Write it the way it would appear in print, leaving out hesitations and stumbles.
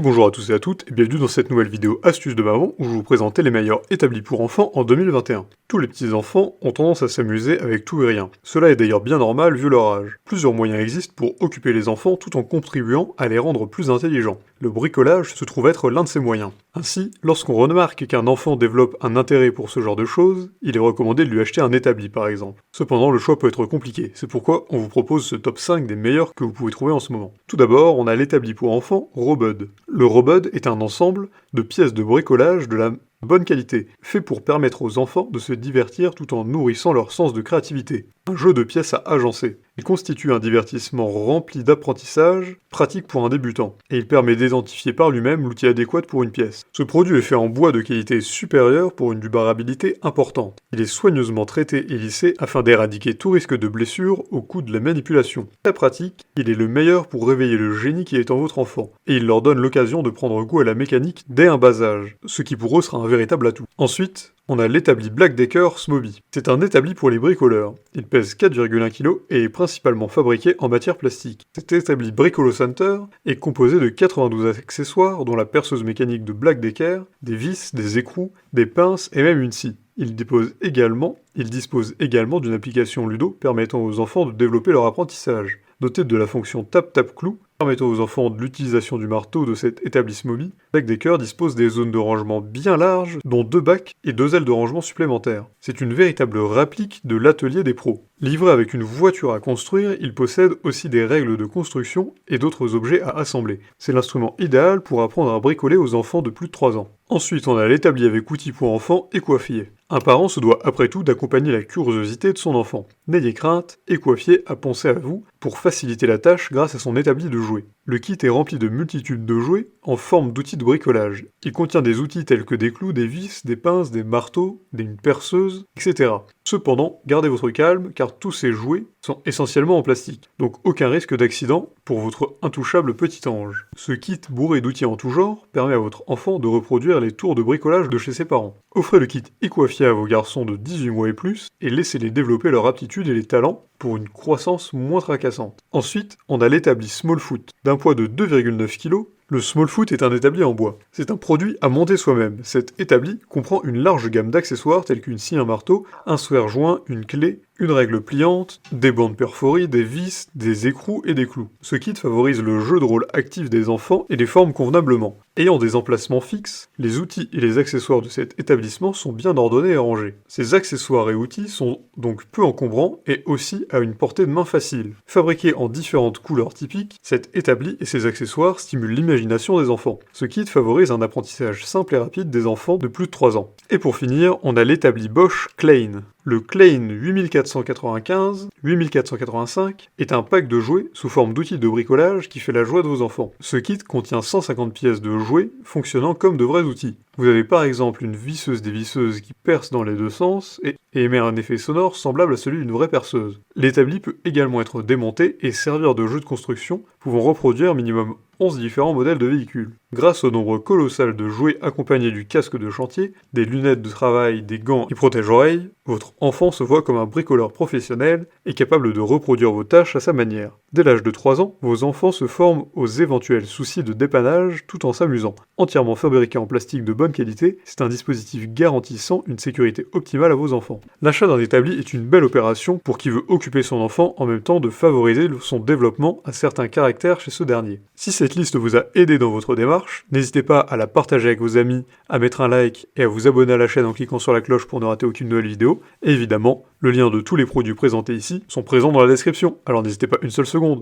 Bonjour à tous et à toutes, et bienvenue dans cette nouvelle vidéo astuce de maman où je vais vous présenter les meilleurs établis pour enfants en 2021. Tous les petits enfants ont tendance à s'amuser avec tout et rien. Cela est d'ailleurs bien normal vu leur âge. Plusieurs moyens existent pour occuper les enfants tout en contribuant à les rendre plus intelligents. Le bricolage se trouve être l'un de ces moyens. Ainsi, lorsqu'on remarque qu'un enfant développe un intérêt pour ce genre de choses, il est recommandé de lui acheter un établi par exemple. Cependant, le choix peut être compliqué, c'est pourquoi on vous propose ce top 5 des meilleurs que vous pouvez trouver en ce moment. Tout d'abord, on a l'établi pour enfants Robud. Le Robud est un ensemble de pièces de bricolage de la bonne qualité, fait pour permettre aux enfants de se divertir tout en nourrissant leur sens de créativité. Un jeu de pièces à agencer. Il constitue un divertissement rempli d'apprentissage, pratique pour un débutant, et il permet d'identifier par lui-même l'outil adéquat pour une pièce. Ce produit est fait en bois de qualité supérieure pour une durabilité importante. Il est soigneusement traité et lissé afin d'éradiquer tout risque de blessure au coût de la manipulation. Très pratique, il est le meilleur pour réveiller le génie qui est en votre enfant, et il leur donne l'occasion de prendre goût à la mécanique dès un bas âge, ce qui pour eux sera un véritable atout. Ensuite, on a l'établi Black Decker Smoby. C'est un établi pour les bricoleurs. Il pèse 4,1 kg et est principalement fabriqué en matière plastique. Cet établi Bricolo Center est composé de 92 accessoires dont la perceuse mécanique de Black Decker, des vis, des écrous, des pinces et même une scie. Il dispose également d'une application Ludo permettant aux enfants de développer leur apprentissage. Doté de la fonction Tap-Tap-Clou, permettant aux enfants de l'utilisation du marteau de cet établissement mobile, Black Decker dispose des zones de rangement bien larges, dont 2 bacs et 2 ailes de rangement supplémentaires. C'est une véritable réplique de l'atelier des pros. Livré avec une voiture à construire, il possède aussi des règles de construction et d'autres objets à assembler. C'est l'instrument idéal pour apprendre à bricoler aux enfants de plus de 3 ans. Ensuite, on a l'établi avec outils pour enfants Écoiffier. Un parent se doit après tout d'accompagner la curiosité de son enfant. N'ayez crainte, Écoiffier a pensé à vous pour faciliter la tâche grâce à son établi de jouets. Le kit est rempli de multitudes de jouets en forme d'outils de bricolage. Il contient des outils tels que des clous, des vis, des pinces, des marteaux, une perceuse, etc. Cependant, gardez votre calme car tous ces jouets sont essentiellement en plastique, donc aucun risque d'accident pour votre intouchable petit ange. Ce kit bourré d'outils en tout genre permet à votre enfant de reproduire les tours de bricolage de chez ses parents. Offrez le kit Écoiffier à vos garçons de 18 mois et plus et laissez-les développer leur aptitude et les talents pour une croissance moins tracassante. Ensuite, on a l'établi Smallfoot. D'un poids de 2,9 kg, le Smallfoot est un établi en bois. C'est un produit à monter soi-même. Cet établi comprend une large gamme d'accessoires tels qu'une scie à marteau, un serre-joint, une clé, une règle pliante, des bandes perforées, des vis, des écrous et des clous. Ce kit favorise le jeu de rôle actif des enfants et les forme convenablement. Ayant des emplacements fixes, les outils et les accessoires de cet établissement sont bien ordonnés et rangés. Ces accessoires et outils sont donc peu encombrants et aussi à une portée de main facile. Fabriqué en différentes couleurs typiques, cet établi et ses accessoires stimulent l'imagination des enfants. Ce kit favorise un apprentissage simple et rapide des enfants de plus de 3 ans. Et pour finir, on a l'établi Bosch Klein. Le Klein 8495 est un pack de jouets sous forme d'outils de bricolage qui fait la joie de vos enfants. Ce kit contient 150 pièces de jouets fonctionnant comme de vrais outils. Vous avez par exemple une visseuse dévisseuse qui perce dans les deux sens et émet un effet sonore semblable à celui d'une vraie perceuse. L'établi peut également être démonté et servir de jeu de construction, pouvant reproduire minimum 11 différents modèles de véhicules. Grâce au nombre colossal de jouets accompagnés du casque de chantier, des lunettes de travail, des gants et protège-oreilles, votre enfant se voit comme un bricoleur professionnel et capable de reproduire vos tâches à sa manière. Dès l'âge de 3 ans, vos enfants se forment aux éventuels soucis de dépannage tout en s'amusant. Entièrement fabriqué en plastique de bonne qualité, c'est un dispositif garantissant une sécurité optimale à vos enfants. L'achat d'un établi est une belle opération pour qui veut occuper son enfant en même temps de favoriser son développement à certains caractères chez ce dernier. Si cette liste vous a aidé dans votre démarche, n'hésitez pas à la partager avec vos amis, à mettre un like et à vous abonner à la chaîne en cliquant sur la cloche pour ne rater aucune nouvelle vidéo. Et évidemment, le lien de tous les produits présentés ici sont présents dans la description, alors n'hésitez pas une seule seconde.